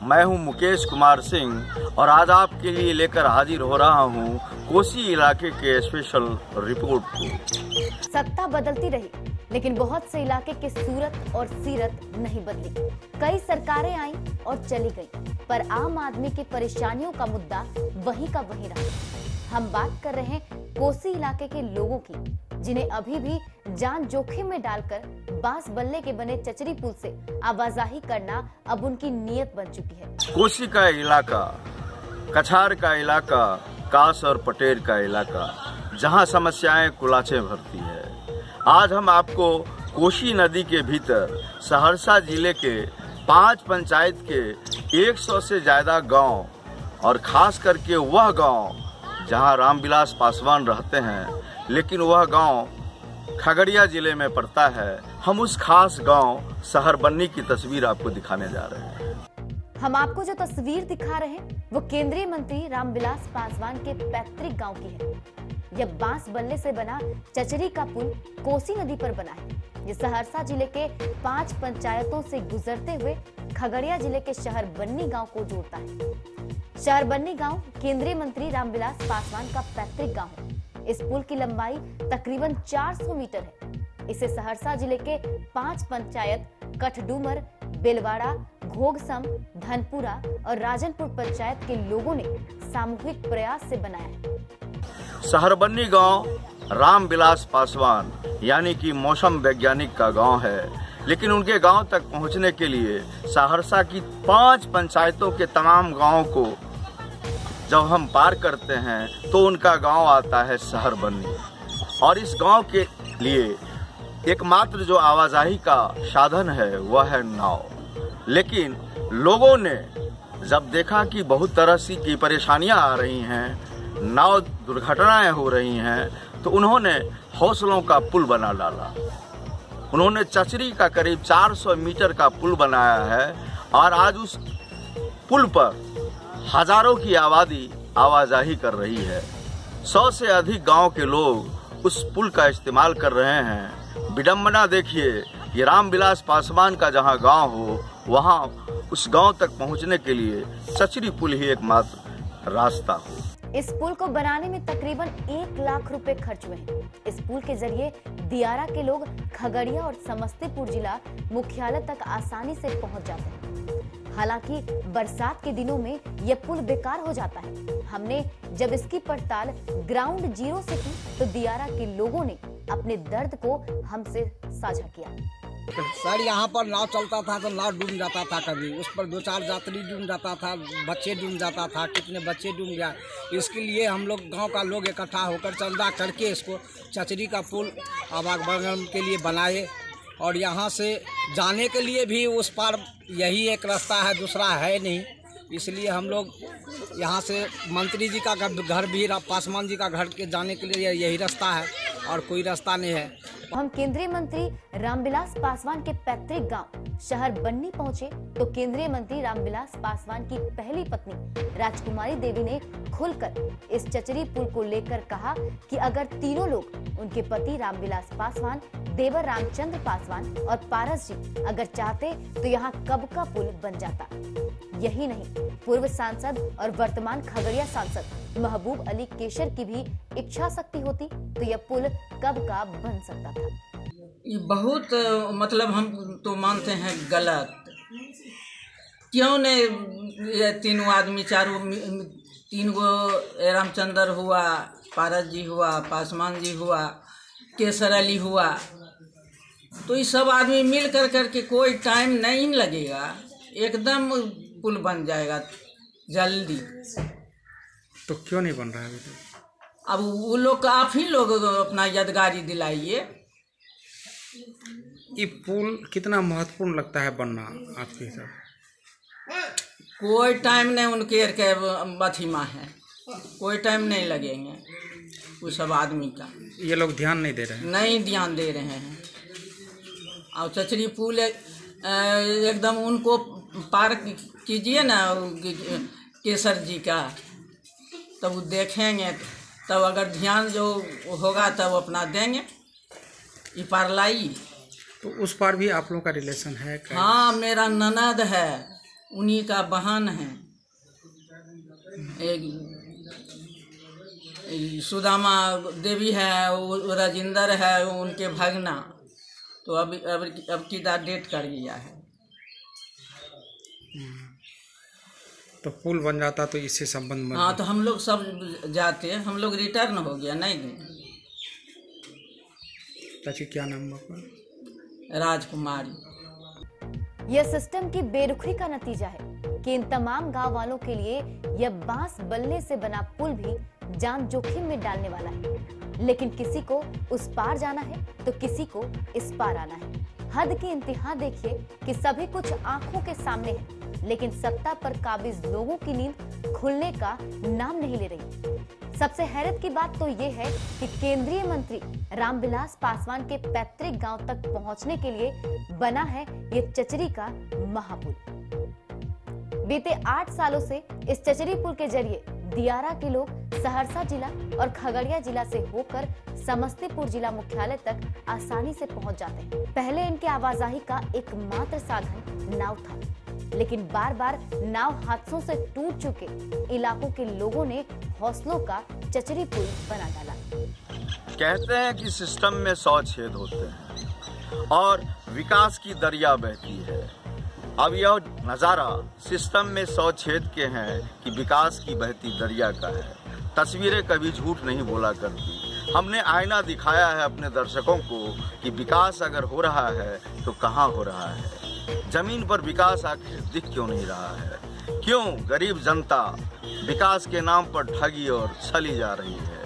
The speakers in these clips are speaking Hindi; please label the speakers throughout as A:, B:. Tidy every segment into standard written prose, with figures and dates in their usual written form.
A: मैं हूं मुकेश कुमार सिंह और आज आपके लिए लेकर हाजिर हो रहा हूं कोसी इलाके के स्पेशल रिपोर्ट को।
B: सत्ता बदलती रही लेकिन बहुत से इलाके की सूरत और सीरत नहीं बदली। कई सरकारें आई और चली गई, पर आम आदमी की परेशानियों का मुद्दा वही का वही रहा। हम बात कर रहे हैं कोसी इलाके के लोगों की, जिन्हें अभी भी जान जोखिम में डालकर बांस बल्ले के बने चचरी पुल से आवाजाही करना अब उनकी नियत बन चुकी है।
A: कोसी का इलाका, कछार का इलाका, कास और पटेर का इलाका, जहां समस्याएं कुलाचे भरती है। आज हम आपको कोसी नदी के भीतर सहरसा जिले के 5 पंचायत के 100 से ज्यादा गांव और खास करके वह गांव जहां रामविलास पासवान रहते हैं, लेकिन वह गांव खगड़िया जिले में पड़ता है, हम उस खास गांव सहरबन्नी की तस्वीर आपको दिखाने जा रहे हैं।
B: हम आपको जो तस्वीर दिखा रहे हैं वो केंद्रीय मंत्री रामविलास पासवान के पैतृक गांव की है। यह बांस बल्ले से बना चचरी का पुल कोसी नदी पर बना है। ये सहरसा जिले के 5 पंचायतों से गुजरते हुए खगड़िया जिले के शहर बन्नी गांव को जोड़ता है। शहर बन्नी गांव केंद्रीय मंत्री रामविलास पासवान का पैतृक गांव है। इस पुल की लंबाई तकरीबन 400 मीटर है। इसे सहरसा जिले के 5 पंचायत कठडूमर, बेलवाड़ा, घोगसम, धनपुरा और राजनपुर पंचायत के लोगों ने सामूहिक प्रयास से बनाया है।
A: सहरबन्नी गांव रामविलास पासवान यानी कि मौसम वैज्ञानिक का गांव है, लेकिन उनके गांव तक पहुंचने के लिए सहरसा की 5 पंचायतों के तमाम गांवों को जब हम पार करते हैं तो उनका गांव आता है सहरबन्नी। और इस गांव के लिए एकमात्र जो आवाजाही का साधन है वह है नाव। लेकिन लोगों ने जब देखा कि बहुत तरह की परेशानियां आ रही हैं, नाव दुर्घटनाएं हो रही हैं, तो उन्होंने हौसलों का पुल बना डाला। उन्होंने चचरी का करीब 400 मीटर का पुल बनाया है और आज उस पुल पर हजारों की आबादी आवाजाही कर रही है। 100 से अधिक गांव के लोग उस पुल का इस्तेमाल कर रहे हैं। विडंबना देखिए, ये रामविलास पासवान का जहां गांव हो, वहां उस गांव तक पहुंचने के लिए चचरी पुल ही एकमात्र रास्ता हो।
B: इस पुल को बनाने में तकरीबन 1 लाख रुपए खर्च हुए हैं। इस पुल के जरिए दियारा के लोग खगड़िया और समस्तीपुर जिला मुख्यालय तक आसानी से पहुंच जाते हैं। हालांकि बरसात के दिनों में यह पुल बेकार हो जाता है। हमने जब इसकी पड़ताल ग्राउंड जीरो से की तो दियारा के लोगों ने अपने दर्द को हमसे साझा किया।
C: सर, यहाँ पर नाव चलता था तो नाव डूब जाता था, कभी उस पर 2-4 यात्री डूब जाता था, बच्चे डूब जाता था, कितने बच्चे डूब गया। इसके लिए हम लोग गांव का लोग इकट्ठा होकर चंदा करके इसको चचरी का पुल आवागमन के लिए बनाए। और यहाँ से जाने के लिए भी उस पार यही एक रास्ता है, दूसरा है नहीं। इसलिए हम लोग यहाँ से मंत्री जी का घर भी, पासवान जी का घर के जाने के लिए यही रास्ता है और कोई रास्ता नहीं है।
B: हम केंद्रीय मंत्री रामविलास पासवान के पैतृक गांव शहर बन्नी पहुंचे तो केंद्रीय मंत्री रामविलास पासवान की पहली पत्नी राजकुमारी देवी ने खुलकर इस चचरी पुल को लेकर कहा कि अगर तीनों लोग, उनके पति रामविलास पासवान, देवर रामचंद्र पासवान और पारस जी अगर चाहते तो यहाँ कब का पुल बन जाता। यही नहीं, पूर्व सांसद और वर्तमान खगड़िया सांसद महबूब अली केशर की भी इच्छा शक्ति होती तो यह पुल कब का बन सकता था।
D: ये बहुत मतलब हम तो मानते हैं गलत। क्यों नहीं ये तीनों आदमी, तीन गो रामचंद्र हुआ, पारस जी हुआ, पासवान जी हुआ, केसर अली हुआ, तो ये सब आदमी मिल कर करके कोई टाइम नहीं लगेगा, एकदम पुल बन जाएगा जल्दी।
E: तो क्यों नहीं बन रहा है?
D: अब वो लोग, आप ही लोग अपना यादगारी दिलाइए।
E: ये पुल कितना महत्वपूर्ण लगता है बनना आपके हिसाब?
D: कोई टाइम नहीं, उनके अथीमा है, कोई टाइम नहीं लगेंगे वो सब आदमी का।
E: ये लोग ध्यान नहीं दे रहे हैं?
D: नहीं ध्यान दे रहे हैं। और चचरी पुल एकदम उनको पार कीजिए ना केसर जी का, तब वो देखेंगे, तब अगर ध्यान जो होगा तब अपना देंगे। ये पार लाई
E: तो उस पार भी आप लोगों का रिलेशन है क्या?
D: हाँ, मेरा ननद है, उन्हीं का बहन है, एक सुदामा देवी है, वो राजेंद्र है, उनके भगना। तो अब की डेट कर गया है।
E: तो पुल बन जाता तो इससे संबंध में।
D: हाँ, तो हम लोग सब जाते, हम लोग रिटर्न हो गया, नहीं गए।
E: चाची क्या नाम है?
D: राजकुमारी।
B: यह सिस्टम की बेरुखी का नतीजा है कि इन तमाम गांव वालों के लिए यह बांस बल्ले से बना पुल भी जान जोखिम में डालने वाला है। लेकिन किसी को उस पार जाना है तो किसी को इस पार आना है। हद की इंतहा देखिए कि सभी कुछ आंखों के सामने है, लेकिन सत्ता पर काबिज लोगों की नींद खुलने का नाम नहीं ले रही। सबसे हैरत की बात तो ये है कि केंद्रीय मंत्री रामविलास पासवान के पैतृक गांव तक पहुंचने के लिए बना है ये चचरी का महापुल। बीते 8 सालों से इस चचरी पुल के जरिए दियारा के लोग सहरसा जिला और खगड़िया जिला से होकर समस्तीपुर जिला मुख्यालय तक आसानी से पहुंच जाते हैं। पहले इनके आवाजाही का एकमात्र साधन नाव था, लेकिन बार बार नाव हादसों से टूट चुके इलाकों के लोगों ने हौसलों का चचरी पुल बना डाला।
A: कहते हैं कि सिस्टम में 100 छेद होते हैं और विकास की दरिया बहती है। अब यह नज़ारा सिस्टम में 100 छेद के हैं कि विकास की बहती दरिया का है। तस्वीरें कभी झूठ नहीं बोला करती। हमने आईना दिखाया है अपने दर्शकों को कि विकास अगर हो रहा है तो कहाँ हो रहा है। जमीन पर विकास आखिर दिख क्यों नहीं रहा है? क्यों गरीब जनता विकास के नाम पर ठगी और छली जा रही है?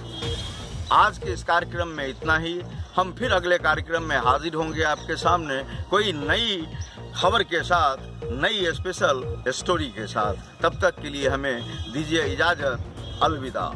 A: आज के इस कार्यक्रम में इतना ही। हम फिर अगले कार्यक्रम में हाजिर होंगे आपके सामने कोई नई खबर के साथ, नई स्पेशल स्टोरी के साथ। तब तक के लिए हमें दीजिए इजाजत। अलविदा।